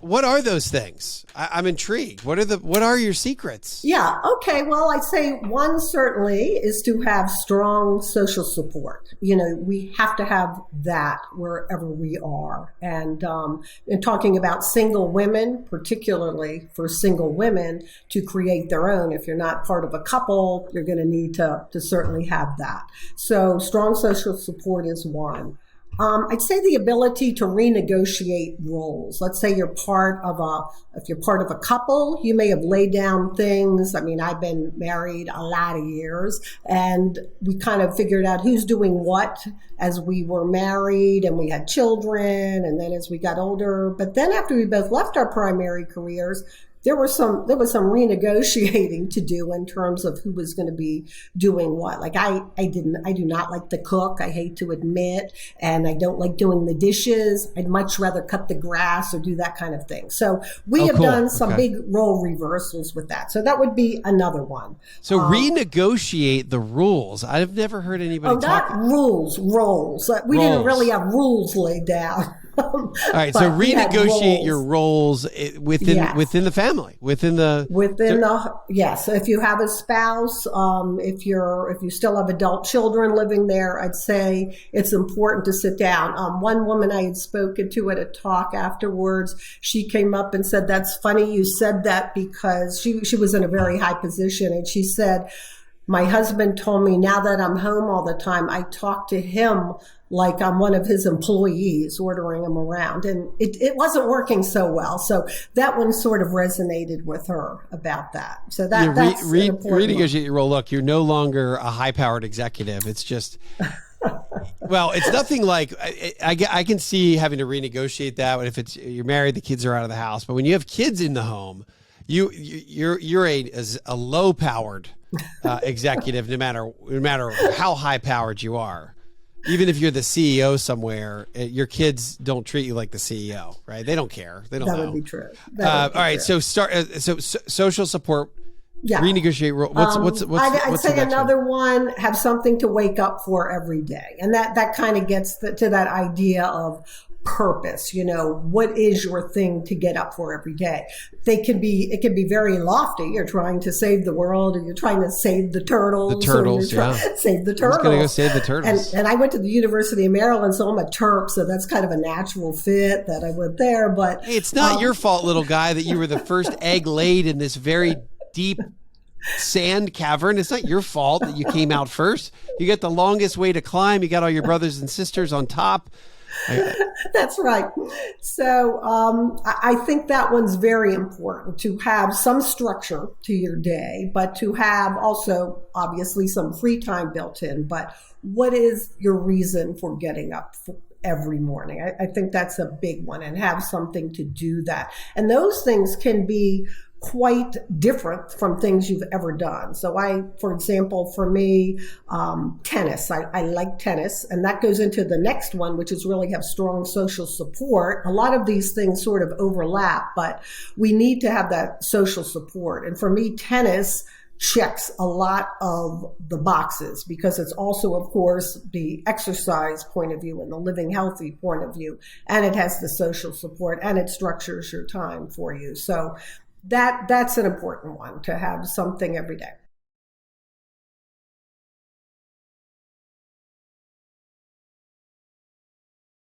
what are those things? I'm intrigued. What are your secrets? Yeah. Okay. Well, I'd say one certainly is to have strong social support. We have to have that wherever we are. And in talking about single women, particularly for single women to create their own, if you're not part of a couple, you're going to need to certainly have that. So strong social support is one. I'd say the ability to renegotiate roles. Let's say if you're part of a couple, you may have laid down things. I mean, I've been married a lot of years, and we kind of figured out who's doing what as we were married and we had children, and then as we got older. But then after we both left our primary careers, there was some renegotiating to do in terms of who was going to be doing what. Like I do not like to cook. I hate to admit, and I don't like doing the dishes. I'd much rather cut the grass or do that kind of thing. So we have done some big role reversals with that. So that would be another one. So renegotiate the rules. I've never heard anybody talk. Not rules, roles. We didn't really have rules laid down. All right, so renegotiate your roles within the family, yes. So if you have a spouse, if you still have adult children living there, I'd say it's important to sit down. One woman I had spoken to at a talk afterwards, she came up and said, "That's funny you said that," because she was in a very high position, and she said, "My husband told me now that I'm home all the time, I talk to him like I'm one of his employees, ordering him around." And it wasn't working so well. So that one sort of resonated with her about that. So that's renegotiate your role. Look, you're no longer a high-powered executive. It's just, well, it's nothing like, I can see having to renegotiate that if you're married, the kids are out of the house. But when you have kids in the home, you're a low-powered executive, no matter how high-powered you are. Even if you're the CEO somewhere, your kids don't treat you like the CEO, right? They don't care. They don't know. That would be true. All right. So social support, renegotiate. I'd say another one, have something to wake up for every day. And that kind of gets to that idea of purpose. What is your thing to get up for every day? It can be very lofty. You're trying to save the world, or you're trying to save the turtles. The turtles, save the turtles. I'm going to go save the turtles. And I went to the University of Maryland, so I'm a Terp, so that's kind of a natural fit that I went there. But hey, it's not your fault, little guy, that you were the first egg laid in this very deep sand cavern. It's not your fault that you came out first. You got the longest way to climb. You got all your brothers and sisters on top. That's right. So I think that one's very important, to have some structure to your day, but to have also obviously some free time built in. But what is your reason for getting up every morning? I think that's a big one, and have something to do that. And those things can be quite different from things you've ever done. So for example, for me, tennis, I like tennis, and that goes into the next one, which is really have strong social support. A lot of these things sort of overlap, but we need to have that social support. And for me, tennis checks a lot of the boxes, because it's also, of course, the exercise point of view and the living healthy point of view, and it has the social support, and it structures your time for you. So that's an important one, to have something every day.